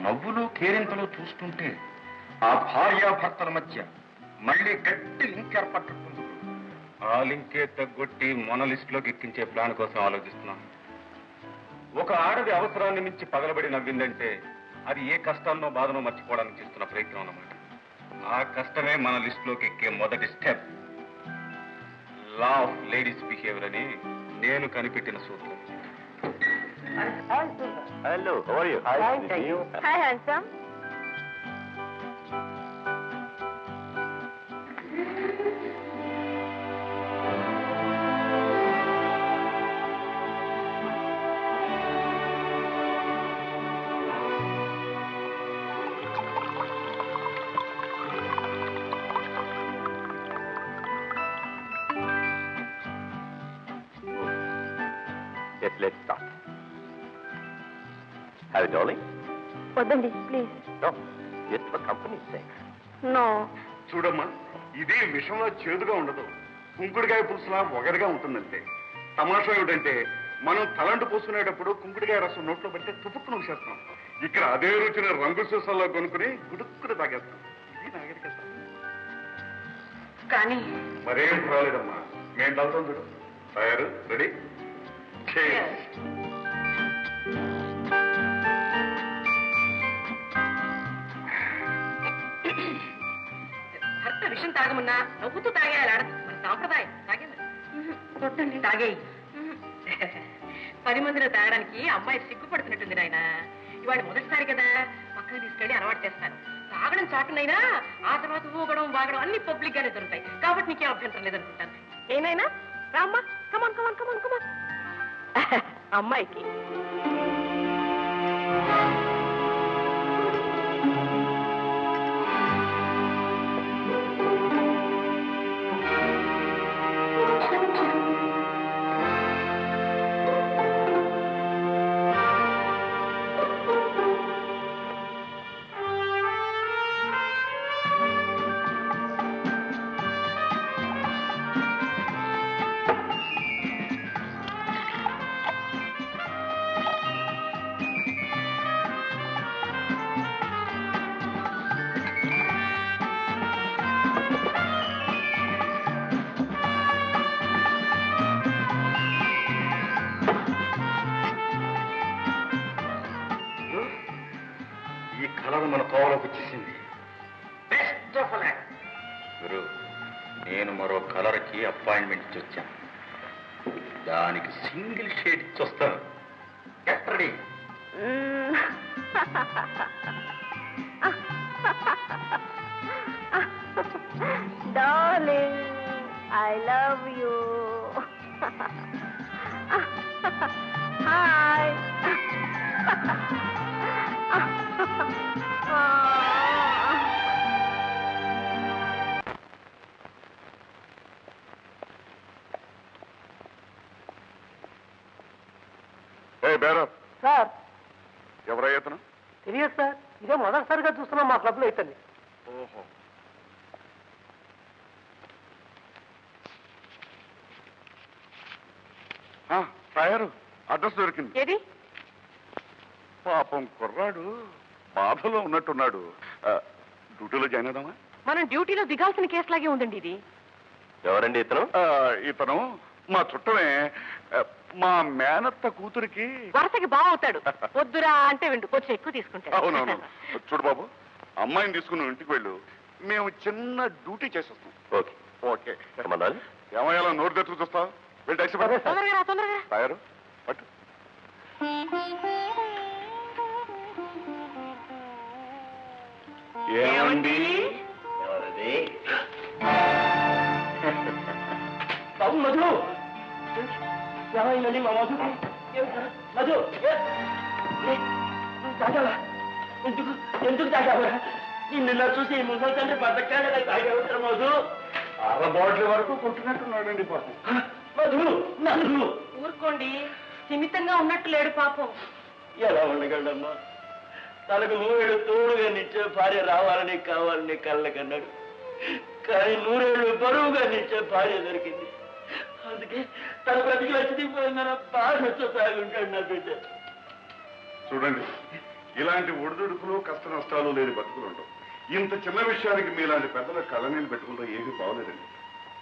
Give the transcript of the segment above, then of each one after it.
నవ్వులు కేరింతలు చూస్తుంటే ఆ భార్యాభర్తల మధ్య మళ్ళీ గట్టి లింక్ ఏర్పడుతుంది. ఆ లింకే తగ్గొట్టి మన లిస్టులోకి ఎక్కించే ప్లాన్ కోసం ఆలోచిస్తున్నాను. ఒక ఆడది అవసరాన్ని మించి పగలబడి నవ్విందంటే అది ఏ కష్టాన్నో బాధనో మర్చిపోవడానికి చేస్తున్న ప్రయత్నం అన్నమాట. ఆ కష్టమే మన లిస్టులోకి ఎక్కే మొదటి step. Law of ladies behaviour అని నేను కనిపెట్టిన సూత్రం. Hello, how are you? Hi handsome. Let's start. Have it, darling? వద్దండి please. No, just for company's sake. No. చూడమ్మా, ఇది విషంలో చేదుగా ఉండదు, కుంకుడుకాయ పులుసులా ఒగరుగా ఉంటుందంటే. తమాషా ఏమిటంటే మనం తలంటు పూసుకునేటప్పుడు కుంకుడుకాయ రసం నోట్లో పెడితే తుపుక్కును చేస్తాం. ఇక్కడ అదే రుచిని రంగు సీసాల్లో కొనుక్కుని గుడుక్కుని తాగేస్తాం. ఇది నాగరికత. కానీ మరేం పర్వాలేదమ్మా, మేము తాగుతాం. చూడు, తయారు, రెడీ? భర్త విషయం తాగమన్నా నవ్వుతూ తాగేయాలి ఆడదు, మన సాంప్రదాయం. తాగే తాగేయి. 10 మందిలో తాగడానికి అమ్మాయి సిగ్గుపడుతున్నట్టుంది నాయన. ఇవాళ మొదటిసారి కదా, పక్కన తీసుకెళ్ళి అలవాటు చేస్తాను. తాగడం చాటునైనా ఆ తర్వాత ఊగడం వాగడం అన్ని పబ్లిక్ గానే దొరుకుతాయి. కాబట్టి నీకేం అభ్యంతరం లేదనుకుంటాను. ఏనైనా రామ్మా, కమాన్ కమాన్ కమాన్ కమాన్. అమ్మాయికి మన కోవలోకి వచ్చేసింది. బెస్ట్ ఆఫ్ లక్ గురు. నేను మరో కలర్కి అపాయింట్మెంట్ ఇచ్చి వచ్చాను. దానికి సింగిల్ షేడ్ ఇచ్చి వస్తాను. Get ready. Darling, I love you. Hi. Sir, ఎవరయ్యతను? తెలియదు సార్. ఇదే మొదటిసారిగా చూస్తున్నాం మా క్లబ్ లో ఇతన్ని. ఓహో. తయారు, అడ్రస్ దొరికింది. ఏది? పాపం కుర్రాడు బాధలో ఉన్నట్టున్నాడు. డ్యూటీలో జాయిన్ అవుదామా? మనం డ్యూటీలో దిగాల్సిన కేసులాగే ఉందండి ఇది. ఎవరండి ఇతను? ఇతను మా చుట్టమే. మా మేనత్త కూతురికి వరుసకి బాగుతాడు. వద్దురా అంటే విండు, కొంచెం ఎక్కువ తీసుకుంటాడు. అవునవును. చూడు బాబు, అమ్మాయిని తీసుకుని ఇంటికి వెళ్ళు, మేము చిన్న డ్యూటీ చేసేస్తాం. Okay okay. ఏమయ్యాలో నోరు తెచ్చుకు చూస్తావు? వెళ్ళి టాక్సీ పట్టు. తొందరగా తయారు పట్టు. ఏమండి? బాబు మధు, ఏమైందండి మా మధు? మధు తాగావా? ఎందుకు ఎందుకు తాగావా? నిన్న చూసి ముసలి తండ్రి బతకాడగా తాగేవుతారు మధు. 6 బాటిల్ వరకు కొట్టుకుంటున్నాడండి పాపం. మధు నన్ను ఊరుకోండి, సిమితంగా ఉన్నట్టు లేడు పాపం. ఎలా ఉండగలమ్మా? తనకు 100 ఏళ్ళు తోడుగా నిచ్చే భార్య రావాలని కావాలని కళ్ళకన్నాడు. కానీ 100 ఏళ్ళు బరువుగా నిచ్చే భార్య దొరికింది. అందుకే తన బ్రతికి వచ్చిపోయిందన్న బాధ వచ్చి తాగుంటాడు నా బిడ్డ. చూడండి, ఇలాంటి ఒడిదుడుకులు కష్ట నష్టాలు లేని బతుకులు ఉండవు. ఇంత చిన్న విషయానికి మీలాంటి పెద్దల కళ్ళనీళ్ళు పెట్టుకుంటే ఏమీ బాగోలేదండి.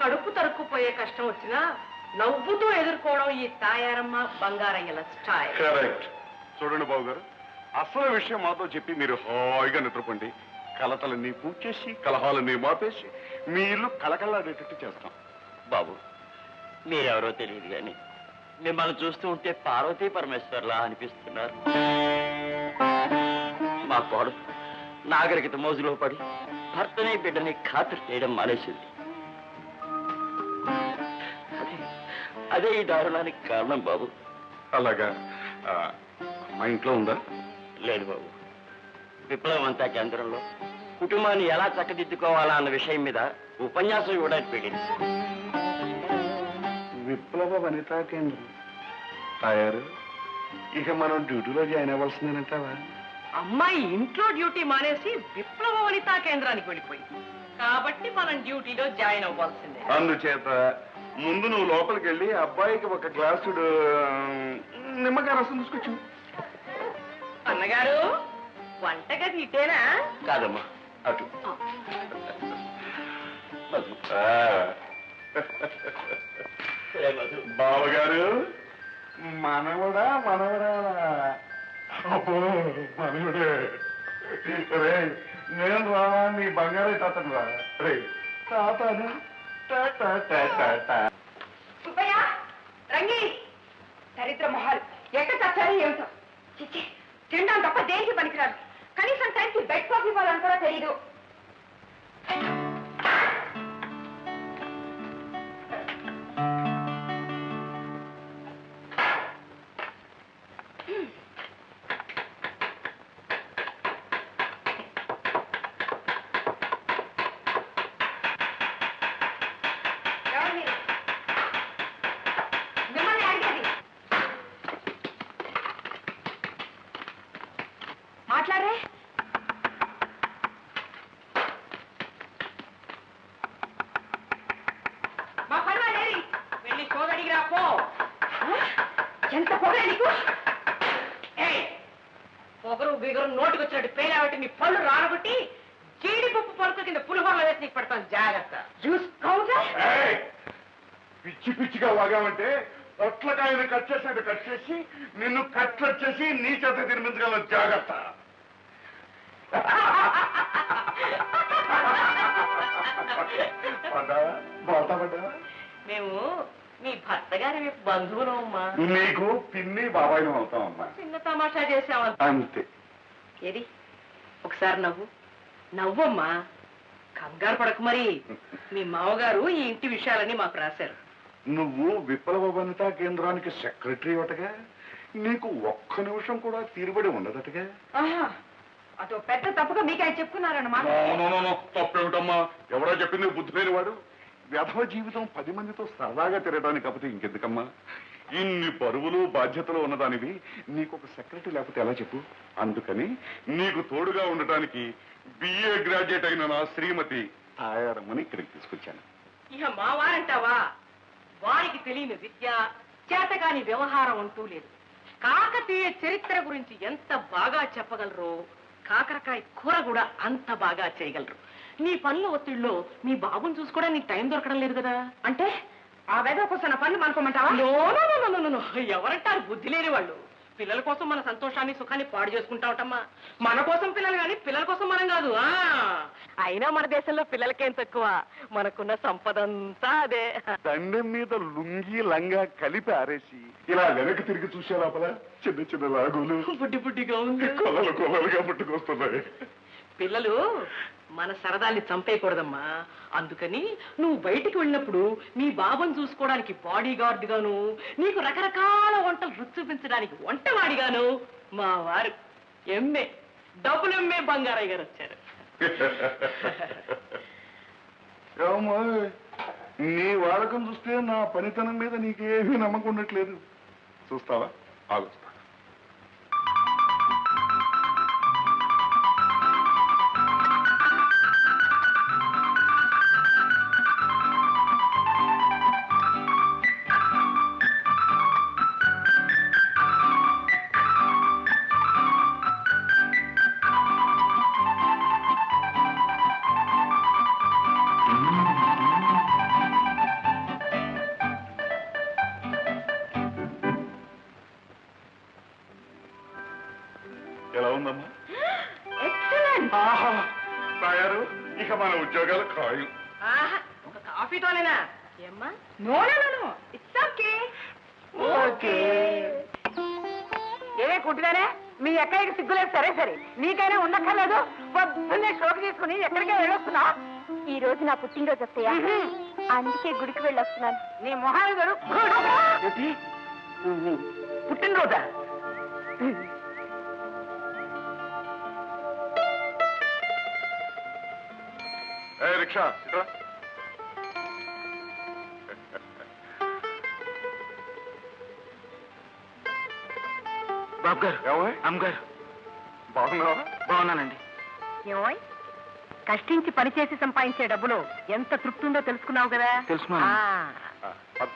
కడుపు తరుక్కుపోయే కష్టం వచ్చినా నవ్వుతూ ఎదుర్కోవడం ఈ తాయారమ్మ బంగారయ్యల స్టైల్. కరెక్ట్. చూడండి బాబు గారు, అసలు విషయం మాతో చెప్పి మీరు హాయిగా నిద్రపోండి. కలతలన్నీ పూడ్చేసి కలహాలన్నీ మాపేసి మీ ఇల్లు కలకల్లాడేటట్టు చేస్తాం. బాబు, మీరెవరో తెలియదు కానీ మిమ్మల్ని చూస్తూ ఉంటే పార్వతీ పరమేశ్వర్లా అనిపిస్తున్నారు. మా కోడలు నాగరికత మోజులో పడి భర్తని బిడ్డని ఖాతరు చేయడం మానేసింది. అదే ఈ దారుణానికి కారణం బాబు. అలాగా? మా ఇంట్లో ఉందా? లేదు బాబు. విప్లవంతా కేంద్రంలో కుటుంబాన్ని ఎలా చక్కదిద్దుకోవాలా అన్న విషయం మీద ఉపన్యాసం ఇవ్వడానికి వెళ్ళింది. విప్లవ వనితా కేంద్రం తయారు. ఇక మనం డ్యూటీలో జాయిన్ అవ్వాల్సిందేనంటావా? అమ్మాయి ఇంట్లో డ్యూటీ మానేసి విప్లవ వనితా కేంద్రానికి వెళ్ళిపోయింది కాబట్టి మనం డ్యూటీలో జాయిన్ అవ్వాల్సిందే. అందుచేత ముందు నువ్వు లోపలికి వెళ్ళి అబ్బాయికి ఒక గ్లాసుడు నిమ్మకాయ రసం తీసుకొచ్చు. అన్నగారు, వంటగది ఇటేనా? కాదమ్మా, అటు. బావగారు, మనవడా మనవడా? అబ్బో, మనవడే. రే, నేను రావా? నీ బంగారే తాతను రా. రే తాతను. సుబ్బయ్య, రంగి, దరిద్ర మొహాలు ఎక్కడ చచ్చారు ఏమిటో. చిచ్చి, తినడం తప్ప దేనికి పనికిరాదు. కనీసం టైంకి బెడ్ కాఫీ ఇవ్వాలని కూడా తెలీదు. మాట్లాడే మా పర్వాలేదు, వెళ్ళి సోదడిగిరా పో. ఎంత పొగరే నీకు? పొగరు బిగరు నోటికి వచ్చినట్టు పేలాబట్టి నీ పళ్ళు రానబట్టి జీడిపప్పు పలుకు కింద పులిహోరలో వేసి నీకు పడతాను. జాగ్రత్త. చూసుకోగా పిచ్చి పిచ్చిగా వాగామంటే పొట్లకాయని కట్ చేసినట్టు కట్ చేసి నిన్ను కట్లెట్ చేసి నీ చేత తినిపించగల. జాగ్రత్త. మేము మీ భర్త గారి బంధువులు అమ్మా. నీకు పిన్ని బాబాయిని అవుతామమ్మా. చిన్న తమాషా చేసామా అంతే. ఏది ఒకసారి నవ్వు. నవ్వమ్మా, కంగారు పడకు. మరి మీ మామగారు ఈ ఇంటి విషయాలన్నీ మాకు రాశారు. నువ్వు విప్లవ వనితా కేంద్రానికి సెక్రటరీ అటగా, నీకు ఒక్క నిమిషం కూడా తీరుబడి ఉండదటగా. అదో పెద్ద తప్పుగా మీకు ఆయన చెప్పుకున్నారన్నమాట. తప్పేమిటమ్మా? ఎవరో చెప్పింది బుద్ధి లేని వాడు. వ్యధవ జీవితం 10 మందితో సరదాగా తిరగడానికి కాకపోతే ఇంకెందుకమ్మా? ఇన్ని బరువులు బాధ్యతలు ఉన్నదానివి నీకు ఒక సెక్రటరీ లేకపోతే ఎలా చెప్పు? అందుకని నీకు తోడుగా ఉండటానికి బిఏ గ్రాడ్యుయేట్ అయిన నా శ్రీమతి తాయారమ్మని ఇక్కడికి తీసుకొచ్చాను. ఇక మా వారంటావా? వారికి తెలియని విద్య, చేతగాని వ్యవహారం అంటూ లేదు. కాకతీయ చరిత్ర గురించి ఎంత బాగా చెప్పగలరో కాకరకాయ కూర కూడా అంత బాగా చేయగలరు. నీ పనుల ఒత్తిడిలో మీ బాబుని చూసుకోవడానికి నీకు టైం దొరకడం లేదు కదా. అంటే ఆ వేద కోసం పనులు మనకోమంటావా? ఎవరంటారు బుద్ధి లేని వాళ్ళు? పిల్లల కోసం మన సంతోషాన్ని సుఖాన్ని పాడు చేసుకుంటా ఉంటామా? మన కోసం పిల్లలు కానీ పిల్లల కోసం మనం కాదు. అయినా మన దేశంలో పిల్లలకేం తక్కువ, మనకున్న సంపద అంతా అదే. దండం మీద లుంగి లంగా కలిపి ఆరేసి ఇలా వెనక్కి తిరిగి చూసే లోపల చిన్న చిన్న లాగులు బుడ్డి బుడ్డిగా ఉంది, కొలలు కొలలుగా పుట్టుకొస్తున్నాయి. పిల్లలు మన సరదాల్ని చంపేయకూడదమ్మా. అందుకని నువ్వు బయటికి వెళ్ళినప్పుడు నీ బాబుని చూసుకోవడానికి బాడీ గార్డ్ గాను, నీకు రకరకాల వంటలు రుచి చూపించడానికి వంటవాడిగాను మా వారు ఎంఏ డబ్బులు ఎంఏ బంగారయ్య గారు వచ్చారు. నీ వాడకం చూస్తే నా పనితనం మీద నీకేమీ నమ్మకం ఉండట్లేదు. చూస్తావా? ఆలోచిస్తా. ఎలా ఉందమ్మా? ఎక్సలెంట్. ఆహా తయారు, ఇక మన ఉద్యోగాలు ఖాయం. ఒక కాఫీతోనేనా ఏమ్మా? No no no, it's okay. Okay. ఏమే కుంటున్నానే, మీ ఎక్కడికి సిగ్గులేదు. సరే సరే, నీకైనా ఉండక్కర్లేదు. పొద్దున్నే షోకి తీసుకుని ఎక్కడికే వెళ్ళొస్తున్నావు? ఈ రోజు నా పుట్టినరోజు వస్తాయా, అందుకే గుడికి వెళ్ళొస్తున్నాను. నీ మొహాలు గారు పుట్టినరోజా? ఏ రిక్షా ఇట్రా. బాబు గారు, ఏమోయ్? అమ్మగారు, బాగున్నావా? బాగున్నానండి. ఏమోయ్, కష్టించి పనిచేసి సంపాదించే డబ్బులో ఎంత తృప్తి ఉందో తెలుసుకున్నావు కదా? తెలుసుకున్నాను. ఆ, పద.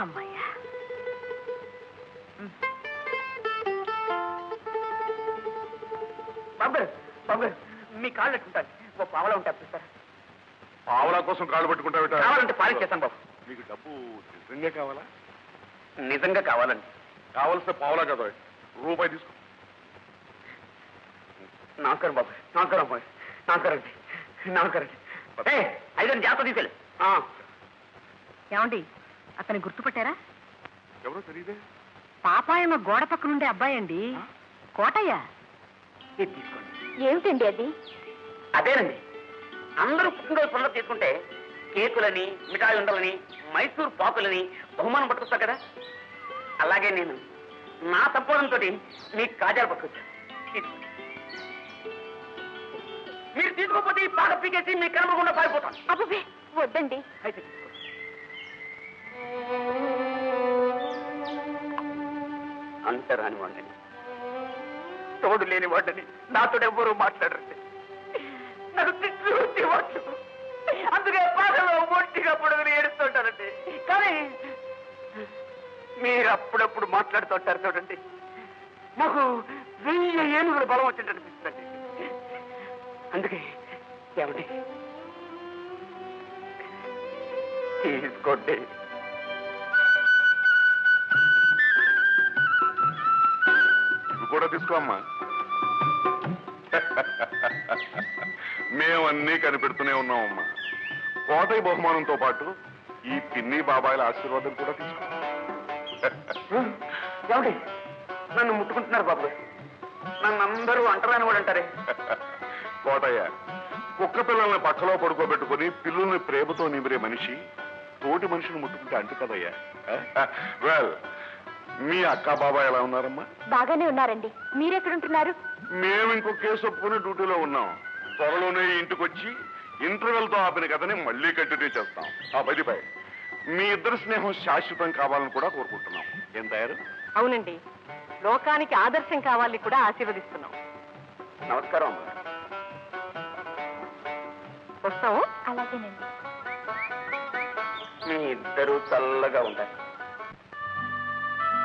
అమ్మాయ్యా. బాబు గారు, బాబు గారు, మీ కాళ్ళు పెట్టుకుంటాను. ఓ పావలా ఉంటా చూస్తారా? పావలా కోసం కాళ్ళు పట్టుకుంటావుట? కావాలంటే పాలిచ్చేస్తాను బాబు. నీకు డబ్బు నిజంగా కావాలా? నిజంగా కావాలండి. కావలసిన పావలా కదా, రూపాయి తీసుకో. నమస్కారం బాబు. నమస్కారం బాబు. నమస్కారం అండి. నమస్కారం అండి. ఐదు జాగ్రత్త తీసుకెళ్ళి. ఏమండి, అతన్ని గుర్తుపట్టారా? ఎవరో తెలియదే. పాపాయమ్మ గోడ పక్క నుండే అబ్బాయి అండి, కోటయ్య. ఇది తీసుకోండి. ఏమిటండి అది? అదేనండి, అందరూ పుట్టినరోజు పండుగ తీసుకుంటే కేకులని, మిఠాయి ఉండలని, మైసూర్ పాకులని బహుమానం పట్టుకొస్తా కదా, అలాగే నేను నా సంపాదనతో మీకు కాజాలు పట్టుకొచ్చాను. తీసుకోండి. మీరు తీసుకోకపోతే ఈ పాక పీకేసి మీ కనబడకుండా పారిపోతాను. అబ్బే వద్దండి. అయితే తీసుకోండి. అంటరాని వాడిని, తోడు లేని వాడిని నాతో ఎవ్వరూ మాట్లాడరండి. నాకు తిట్లు వచ్చి అందుకే పాటలో ఒంటిగా పొడుగుని ఏడుస్తుంటారండి. కానీ మీరు అప్పుడప్పుడు మాట్లాడుతుంటారు చూడండి, మాకు 1000 ఏనుగుల బలం వచ్చినట్టు అనిపిస్తుందండి. అందుకే ఏమండి తీసుకోండి. ఇవి కూడా తీసుకో అమ్మా. మేమన్నీ కనిపెడుతూనే ఉన్నామమ్మా. కోటయ్య బహుమానంతో పాటు ఈ పిన్ని బాబాయిల ఆశీర్వాదం కూడా తీసుకో. ఏమండి నన్ను ముట్టుకుంటున్నారు బాబు గారు? నన్ను అందరూ అంటరాని వాడు అంటారే. కోటయ్య, కుక్క పిల్లల్ని పక్కలో పడుకోబెట్టుకుని పిల్లుల్ని ప్రేమతో నిమిరే మనిషి తోటి మనిషిని ముట్టుకుంటే అంటు కదయ్యా. వెల్, మీ అక్క బాబాయ్ ఎలా ఉన్నారమ్మా? బాగానే ఉన్నారండి. మీరెక్కడుంటున్నారు? మేము ఇంకో కేసు ఒప్పుకుని డ్యూటీలో ఉన్నాం. త్వరలోనే ఇంటికి వచ్చి ఇంటర్వెల్ తో ఆపిన కథని మళ్ళీ కంటిన్యూ చేస్తాం. ఆ పదిపై మీ ఇద్దరి స్నేహం శాశ్వతం కావాలని కూడా కోరుకుంటున్నాం. ఏం తయారు? అవునండి, లోకానికి ఆదర్శం కావాలని కూడా ఆశీర్వదిస్తున్నాం. నమస్కారం అమ్మా. వస్తాము. అలాగేనండి. మీ ఇద్దరు చల్లగా ఉంటారు.